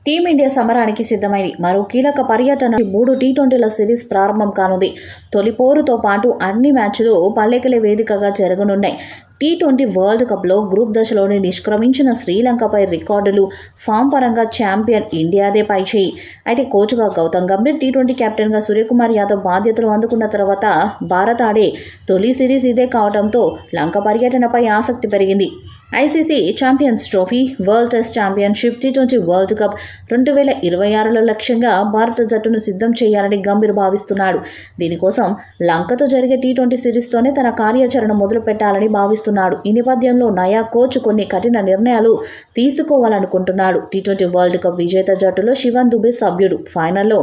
Team India సమరానికి సిద్ధమైంది. మరో కీలక పర్యటన 3 టీ20ల సిరీస్ ప్రారంభం కానుంది. తొలి పోరుతో పాటు అన్ని మ్యాచ్లు పల్లెకెలె వేదికగా జరగనున్నాయి. టీ20 వరల్డ్ కప్లో గ్రూప్ దశలోనే నిష్క్రమించిన శ్రీలంకపై రికార్డులు, ఫామ్ పరంగా ఛాంపియన్ ఇండియాదే పైచేయి. అయితే కోచ్గా గౌతమ్ గంభీర్, టీ20 కెప్టెన్గా సూర్యకుమార్ యాదవ్ బాధ్యతలు అందుకున్న తర్వాత భారత్ ఆడే తొలి సిరీస్ ఇదే కావడంతో లంక పర్యటనపై ఆసక్తి పెరిగింది. ICC Champions Trophy, World Test Championship, టీ20 వరల్డ్ కప్ 2026లో లక్ష్యంగా భారత జట్టును సిద్ధం చేయాలని గంభీర్ భావిస్తున్నాడు. దీనికోసం లంకతో జరిగే టీ20 సిరీస్తోనే తన కార్యాచరణ మొదలు పెట్టాలని భావిస్తున్నాడు. ఈ నేపథ్యంలో నయా కోచ్ కొన్ని కఠిన నిర్ణయాలు తీసుకోవాలనుకుంటున్నాడు. టీ20 వరల్డ్ కప్ విజేత జట్టులో శివన్ దుబే సభ్యుడు. ఫైనల్లో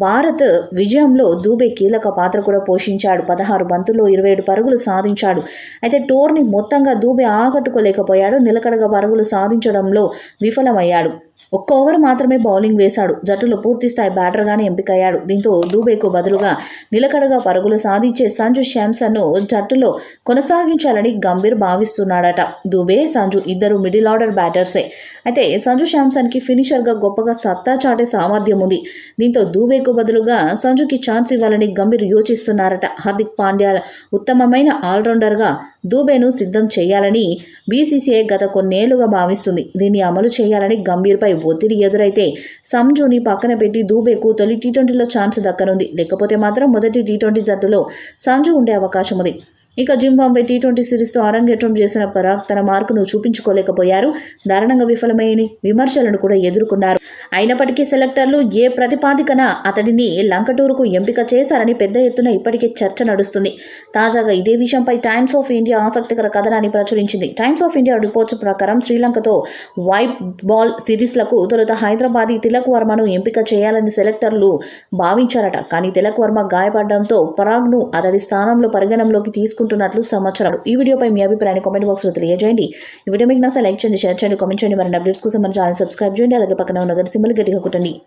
భారత్ విజయంలో దుబే కీలక పాత్ర కూడా పోషించాడు. 16 బంతుల్లో 27 పరుగులు సాధించాడు. అయితే టోర్నీ మొత్తంగా దుబే ఆకట్టుకోలేకపోయాడు. నిలకడగా పరుగులు సాధించడంలో విఫలమయ్యాడు. ఒక్క ఓవర్ మాత్రమే బౌలింగ్ వేశాడు. జట్టులో పూర్తిస్థాయి బ్యాటర్గానే ఎంపికయ్యాడు. దీంతో దుబేకు బదులుగా నిలకడగా పరుగులు సాధించే సంజు శాంసన్ను జట్టులో కొనసాగించాలని గంభీర్ భావిస్తున్నాడట. దుబే, సంజు ఇద్దరు మిడిల్ ఆర్డర్ బ్యాటర్సే. అయితే సంజు శాంసన్కి ఫినిషర్గా గొప్పగా సత్తా చాటే సామర్థ్యం ఉంది. దీంతో దుబేకు బదులుగా సంజుకి ఛాన్స్ ఇవ్వాలని గంభీర్ యోచిస్తున్నారట. హార్దిక్ పాండ్యా ఉత్తమమైన ఆల్రౌండర్గా దుబేను సిద్ధం చేయాలని బీసీసీఐ గత కొన్నేళ్లుగా భావిస్తుంది. దీన్ని అమలు చేయాలని గంభీర్పై ఒత్తిడి ఎదురైతే సంజుని పక్కన పెట్టి దుబేకు తొలి టీ20లో ఛాన్స్ దక్కనుంది. లేకపోతే మాత్రం మొదటి టీ20 జట్టులో సంజు ఉండే అవకాశం ఉంది. ఇక జింబాబ్వే టీ20 సిరీస్తో అరంగేట్రం చేసిన పరాగ్ తన మార్కును చూపించుకోలేకపోయారు. దారుణంగా విఫలమైన విమర్శలను కూడా ఎదుర్కొన్నారు. అయినప్పటికీ సెలెక్టర్లు ఏ ప్రతిపాదికన అతడిని లంక టూరుకు ఎంపిక చేశారని పెద్ద ఎత్తున ఇప్పటికే చర్చ నడుస్తుంది. తాజాగా ఇదే విషయంపై టైమ్స్ ఆఫ్ ఇండియా ఆసక్తికర కథనాన్ని ప్రచురించింది. టైమ్స్ ఆఫ్ ఇండియా రిపోర్ట్స్ ప్రకారం శ్రీలంకతో వైట్ బాల్ సిరీస్లకు తొలుత హైదరాబాదీ తిలక్ వర్మను ఎంపిక చేయాలని సెలెక్టర్లు భావించారట. కానీ తిలక్ వర్మ గాయపడడంతో పరాగ్ను అతడి స్థానంలో పరిగణంలోకి తీసుకుంటున్నట్లు సమాచారం. ఈ వీడియోపై మీ అభిప్రాయాన్ని కామెంట్ బాక్స్లో తెలియజేయండి. ఈ వీడియో మీకు నచ్చితే లైక్ చేయండి, షేర్ చేయండి, కామెంట్ చేయండి. మరిన్ని అప్డేట్స్ కోసం మన ఛానల్ సబ్స్క్రైబ్ చేయండి. అలాగే పక్కన ఉన్న గంట సింబల్ గట్టిగా కొట్టండి.